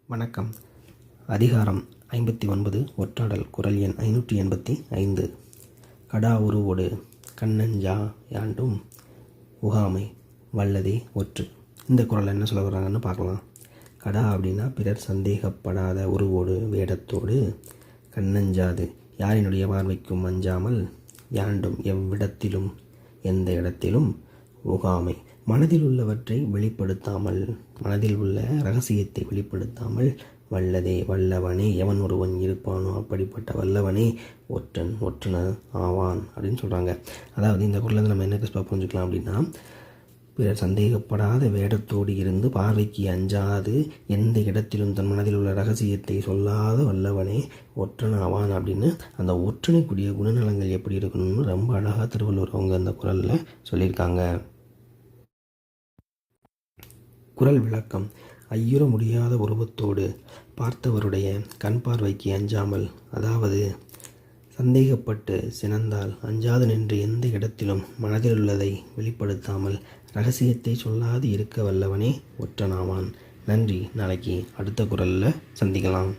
வணக்கம். அதிகாரம் 59 ஒற்றாடல். குறள் எண் 585. கடா உருவொடு கண்ணஞ்சா யாண்டும் உகாமை வல்லதே ஒற்று. இந்த குறள் என்ன சொல்ல வர்றாங்கன்னு பார்க்கலாம். கடா அப்படின்னா பிறர் சந்தேகப்படாத உருவோடு வேடத்தோடு, கண்ணஞ்சாது யாரினுடைய பார்வைக்கும் அஞ்சாமல், யாண்டும் எவ்விடத்திலும் எந்த இடத்திலும், உகாமை மனதில் உள்ளவற்றை வெளிப்படுத்தாமல், மனதில் உள்ள ரகசியத்தை வெளிப்படுத்தாமல், வல்லதே வல்லவனே எவன் ஒருவன் இருப்பானோ அப்படிப்பட்ட வல்லவனே ஒற்றன ஆவான் அப்படின்னு சொல்கிறாங்க. அதாவது இந்த குறளில் நம்ம என்ன கஷ்டமாக புரிஞ்சுக்கலாம் அப்படின்னா, பிறர் சந்தேகப்படாத வேடத்தோடு இருந்து பார்வைக்கு அஞ்சாது எந்த இடத்திலும் தன் மனதில் உள்ள ரகசியத்தை சொல்லாத வல்லவனே ஒற்றன் ஆவான் அப்படின்னு அந்த ஒற்றனைக்குரிய குணநலங்கள் எப்படி இருக்கணும்னு ரொம்ப அழகாக திருவள்ளுவர் அவங்க அந்த குறளில் சொல்லியிருக்காங்க. குறள் விளக்கம். ஐயுற முடியாத உருவத்தோடு பார்த்தவருடைய கண் பார்வைக்கு அஞ்சாமல், அதாவது சந்தேகப்பட்டு சினந்தால் அஞ்சாது நின்று எந்த இடத்திலும் மனதில் உள்ளதை வெளிப்படுத்தாமல் ரகசியத்தை சொல்லாது இருக்க வல்லவனே ஒற்றனாவான். நன்றி. நாளைக்கு அடுத்த குறளில் சந்திக்கலாம்.